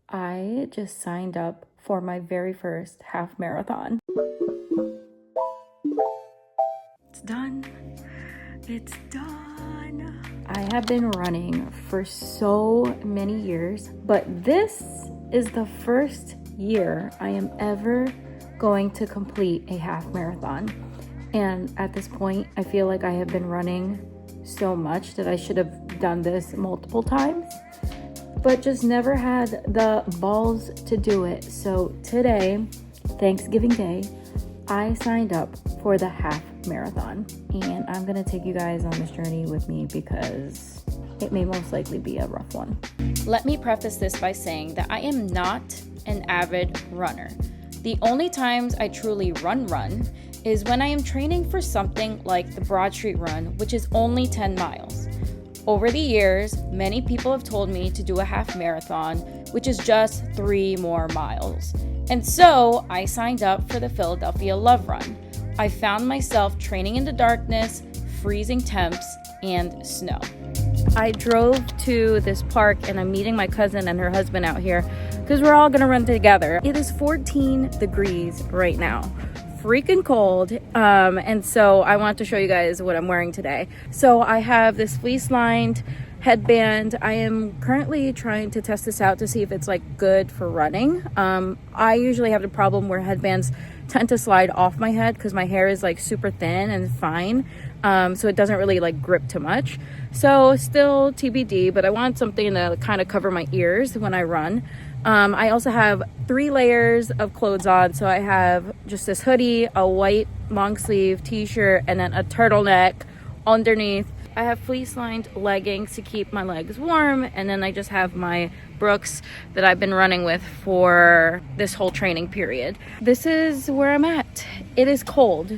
I just signed up for my very first half marathon. It's done. It's done. I have been running for so many years, but this is the first year I am ever going to complete a half marathon. And at this point, I feel like I have been running so much that I should have done this multiple times, but just never had the balls to do it. So today, Thanksgiving Day, I signed up for the half marathon, and I'm gonna take you guys on this journey with me because it may most likely be a rough one. Let me preface this by saying that I am not an avid runner. The only times I truly run is when I am training for something like the Broad Street Run, which is only 10 miles. Over the years, many people have told me to do a half marathon, which is just 3 more miles. And so I signed up for the Philadelphia Love Run. I found myself training in the darkness, freezing temps, and snow. I drove to this park and I'm meeting my cousin and her husband out here because we're all gonna run together. It is 14 degrees right now. Freaking cold, and so I want to show you guys what I'm wearing today. So I have this fleece lined headband. I am currently trying to test this out to see if it's like good for running. I usually have the problem where headbands tend to slide off my head because my hair is like super thin and fine, so it doesn't really like grip too much. So still TBD, but I want something to kind of cover my ears when I run. I also have 3 layers of clothes on. So I have just this hoodie, a white long sleeve t-shirt, and then a turtleneck underneath. I have fleece lined leggings to keep my legs warm. And then I just have my Brooks that I've been running with for this whole training period. This is where I'm at. It is cold,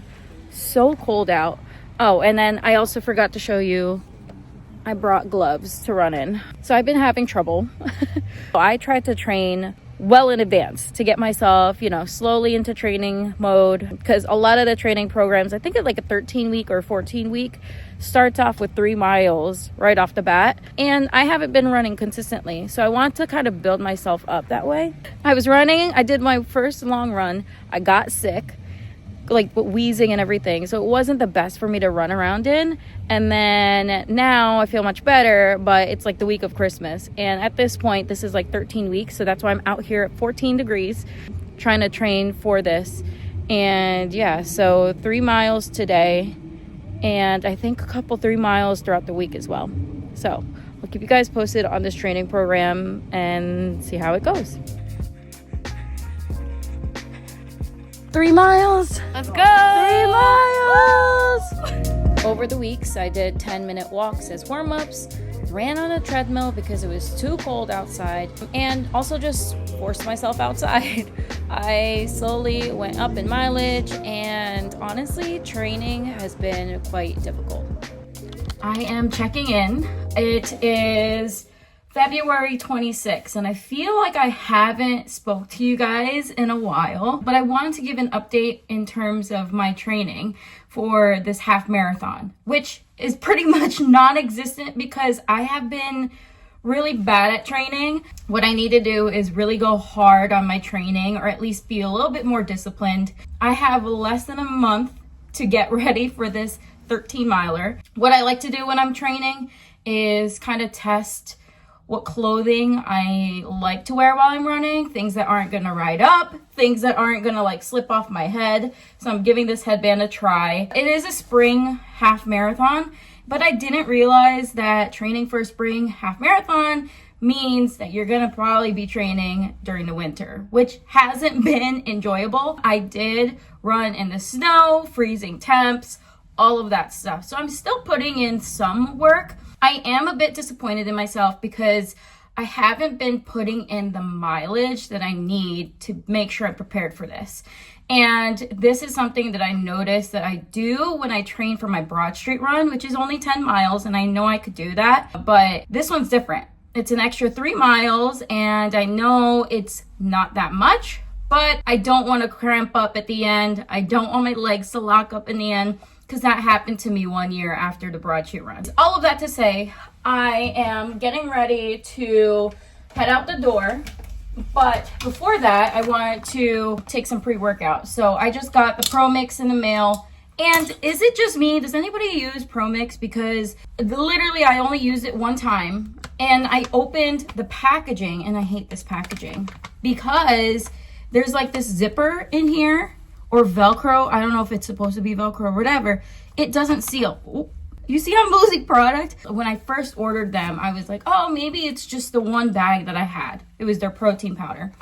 so cold out. Oh, and then I also forgot to show you, I brought gloves to run in. So I've been having trouble. I tried to train well in advance to get myself, slowly into training mode, because a lot of the training programs, I think it's like a 13-week or 14-week, starts off with 3 miles right off the bat. And I haven't been running consistently. So I want to kind of build myself up that way. I was running, I did my first long run. I got sick, like wheezing and everything, so it wasn't the best for me to run around in. And then now I feel much better, but it's like the week of Christmas, and at this point this is like 13 weeks, so that's why I'm out here at 14 degrees trying to train for this. And yeah, so 3 miles today, and I think a couple 3 miles throughout the week as well. So I'll keep you guys posted on this training program and see how it goes. 3 miles. Let's go! 3 miles! Over the weeks, I did 10-minute walks as warm-ups, ran on a treadmill because it was too cold outside, and also just forced myself outside. I slowly went up in mileage, and honestly, training has been quite difficult. I am checking in. It is February 26th, and I feel like I haven't spoke to you guys in a while, but I wanted to give an update in terms of my training for this half marathon, which is pretty much non-existent because I have been really bad at training. What I need to do is really go hard on my training, or at least be a little bit more disciplined. I have less than a month to get ready for this 13 miler. What I like to do when I'm training is kind of test what clothing I like to wear while I'm running, things that aren't gonna ride up, things that aren't gonna like slip off my head. So I'm giving this headband a try. It is a spring half marathon, but I didn't realize that training for a spring half marathon means that you're gonna probably be training during the winter, which hasn't been enjoyable. I did run in the snow, freezing temps, all of that stuff. So I'm still putting in some work. I am a bit disappointed in myself because I haven't been putting in the mileage that I need to make sure I'm prepared for this. And this is something that I noticed that I do when I train for my Broad Street Run, which is only 10 miles, and I know I could do that, but this one's different. It's an extra 3 miles, and I know it's not that much, but I don't want to cramp up at the end. I don't want my legs to lock up in the end, because that happened to me one year after the Broad Street Run. All of that to say, I am getting ready to head out the door But before that, I wanted to take some pre-workout. So I just got the Pro Mix in the mail. And is it just me? Does anybody use Pro Mix? Because literally I only used it one time. And I opened the packaging, and I hate this packaging. Because there's like this zipper in here, or Velcro. I don't know if it's supposed to be Velcro or whatever. It doesn't seal. Ooh. You see I'm losing product? When I first ordered them, I was like, oh, maybe it's just the one bag that I had. It was their protein powder.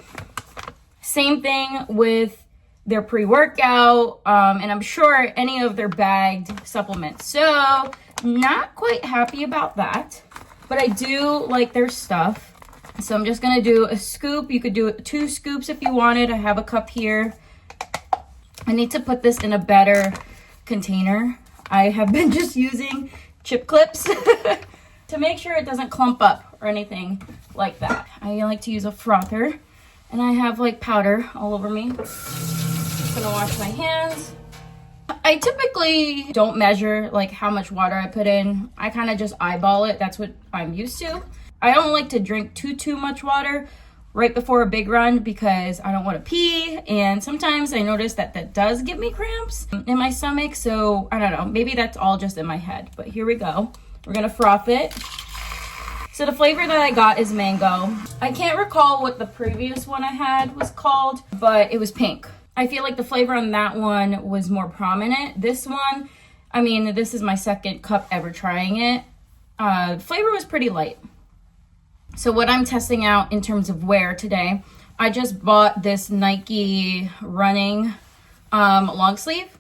Same thing with their pre-workout, and I'm sure any of their bagged supplements. So, not quite happy about that. But I do like their stuff. So I'm just gonna do a scoop. You could do 2 scoops if you wanted. I have a cup here. I need to put this in a better container. I have been just using chip clips to make sure it doesn't clump up or anything like that. I like to use a frother, and I have like powder all over me. Just gonna wash my hands. I typically don't measure like how much water I put in. I kind of just eyeball it. That's what I'm used to. I don't like to drink too much water right before a big run because I don't want to pee, and sometimes I notice that does give me cramps in my stomach. So I don't know, maybe that's all just in my head, but here we go. We're gonna froth it. So the flavor that I got is mango. I can't recall what the previous one I had was called, but it was pink. I feel like the flavor on that one was more prominent. This one, I mean, this is my second cup ever trying it. Flavor was pretty light. So what I'm testing out in terms of wear today, I just bought this Nikki running long sleeve.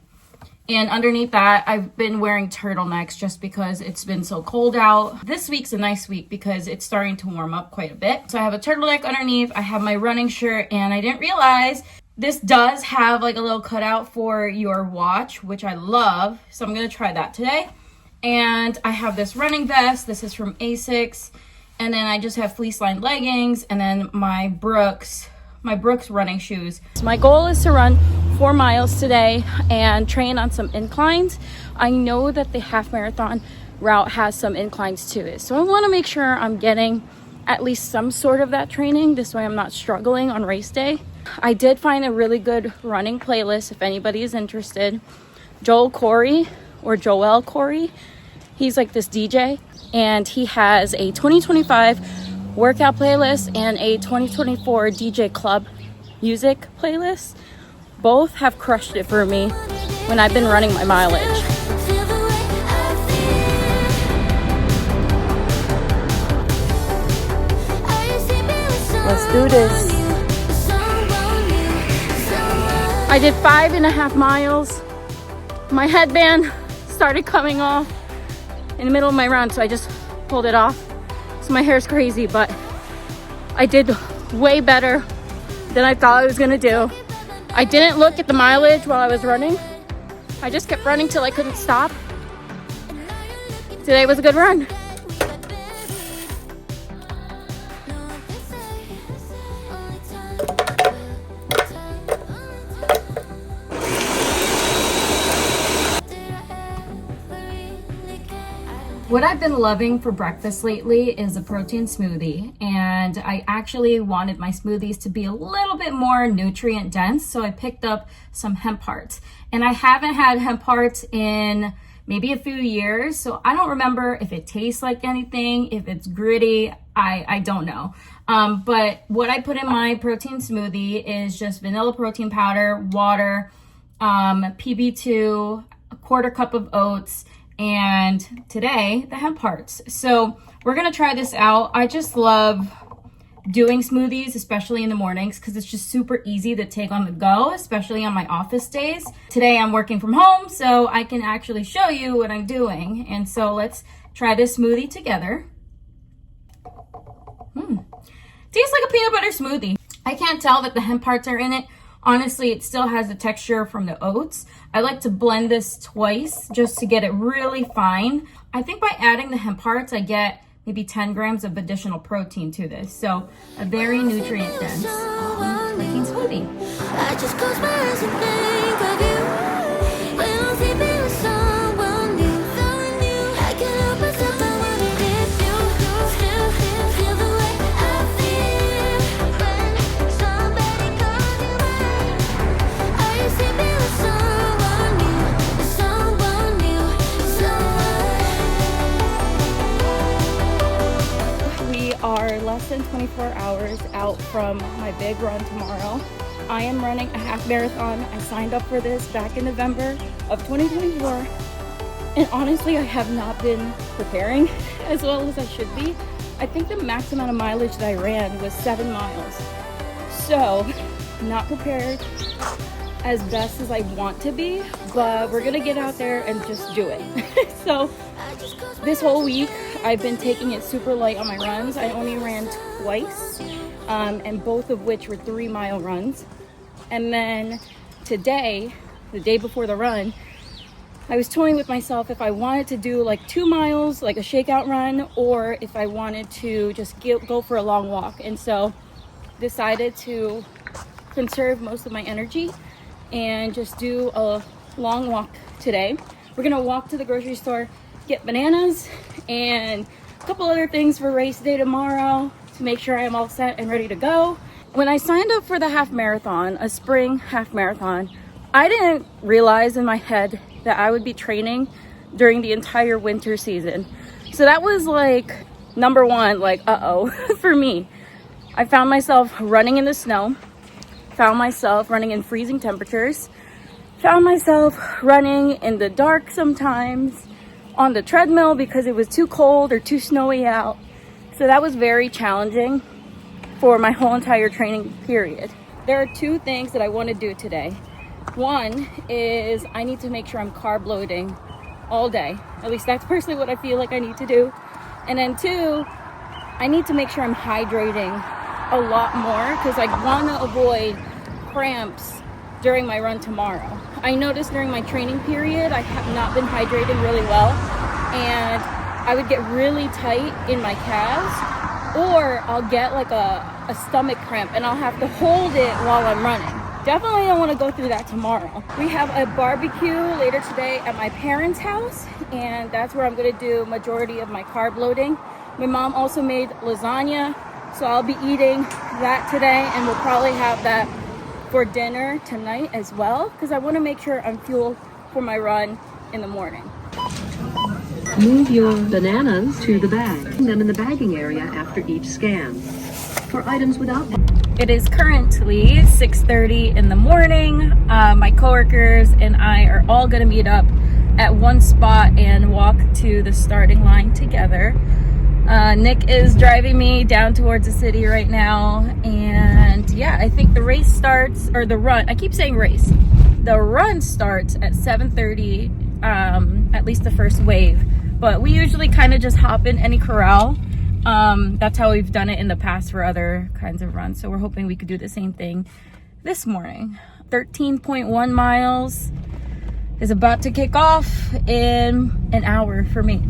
And underneath that, I've been wearing turtlenecks just because it's been so cold out. This week's a nice week because it's starting to warm up quite a bit. So I have a turtleneck underneath, I have my running shirt, and I didn't realize this does have like a little cutout for your watch, which I love. So I'm gonna try that today. And I have this running vest. This is from Asics. And then I just have fleece lined leggings, and then my Brooks running shoes. So my goal is to run 4 miles today and train on some inclines. I know that the half marathon route has some inclines to it. So I want to make sure I'm getting at least some sort of that training. This way I'm not struggling on race day. I did find a really good running playlist if anybody is interested. Joel Corey, he's like this DJ, and he has a 2025 workout playlist and a 2024 DJ club music playlist. Both have crushed it for me when I've been running my mileage. Let's do this. I did 5.5 miles. My headband started coming off in the middle of my run, so I just pulled it off. So my hair's crazy, but I did way better than I thought I was gonna do. I didn't look at the mileage while I was running. I just kept running till I couldn't stop. Today was a good run. What I've been loving for breakfast lately is a protein smoothie, and I actually wanted my smoothies to be a little bit more nutrient dense, so I picked up some hemp hearts. And I haven't had hemp hearts in maybe a few years, so I don't remember if it tastes like anything, if it's gritty, I don't know. But what I put in my protein smoothie is just vanilla protein powder, water, PB2, a quarter cup of oats, and today the hemp hearts. So we're gonna try this out. I just love doing smoothies, especially in the mornings, because it's just super easy to take on the go, especially on my office days. Today I'm working from home, so I can actually show you what I'm doing. And so let's try this smoothie together. Tastes like a peanut butter smoothie. I can't tell that the hemp hearts are in it. Honestly, it still has the texture from the oats. I like to blend this twice just to get it really fine. I think by adding the hemp hearts, I get maybe 10 grams of additional protein to this. So a very nutrient dense protein smoothie. I just close my eyes and think of you. When I'm sleeping with someone new, I can't help myself, I wanna miss you. Still feel the way I feel when hours out from my big run tomorrow. I am running a half marathon. I signed up for this back in November of 2024. And honestly, I have not been preparing as well as I should be. I think the max amount of mileage that I ran was 7 miles. So, not prepared as best as I want to be, but we're gonna get out there and just do it. So, this whole week, I've been taking it super light on my runs. I only ran twice, and both of which were 3-mile runs. And then today, the day before the run, I was toying with myself if I wanted to do like 2 miles, like a shakeout run, or if I wanted to just go for a long walk. And so decided to conserve most of my energy and just do a long walk today. We're gonna walk to the grocery store, get bananas and a couple other things for race day tomorrow to make sure I'm all set and ready to go. When I signed up for the half marathon, a spring half marathon, I didn't realize in my head that I would be training during the entire winter season. So that was like number one, like uh-oh for me. I found myself running in the snow, found myself running in freezing temperatures, found myself running in the dark sometimes on the treadmill because it was too cold or too snowy out. So that was very challenging for my whole entire training period. There are 2 things that I want to do today. One is I need to make sure I'm carb loading all day. At least that's personally what I feel like I need to do. And then 2, I need to make sure I'm hydrating a lot more because I want to avoid cramps during my run tomorrow. I noticed during my training period, I have not been hydrating really well, and I would get really tight in my calves, or I'll get like a stomach cramp and I'll have to hold it while I'm running. Definitely don't want to go through that tomorrow. We have a barbecue later today at my parents' house, and that's where I'm going to do majority of my carb loading. My mom also made lasagna, so I'll be eating that today, and we'll probably have that for dinner tonight as well, because I want to make sure I'm fueled for my run in the morning. Move your bananas to the bag. Put them in the bagging area after each scan. For items without... It is currently 6:30 in the morning. My coworkers and I are all going to meet up at one spot and walk to the starting line together. Nick is driving me down towards the city right now, and yeah, I think the race starts, or the run, I keep saying race. The run starts at 7:30, at least the first wave, but we usually kind of just hop in any corral. That's how we've done it in the past for other kinds of runs, so we're hoping we could do the same thing this morning. 13.1 miles is about to kick off in an hour for me.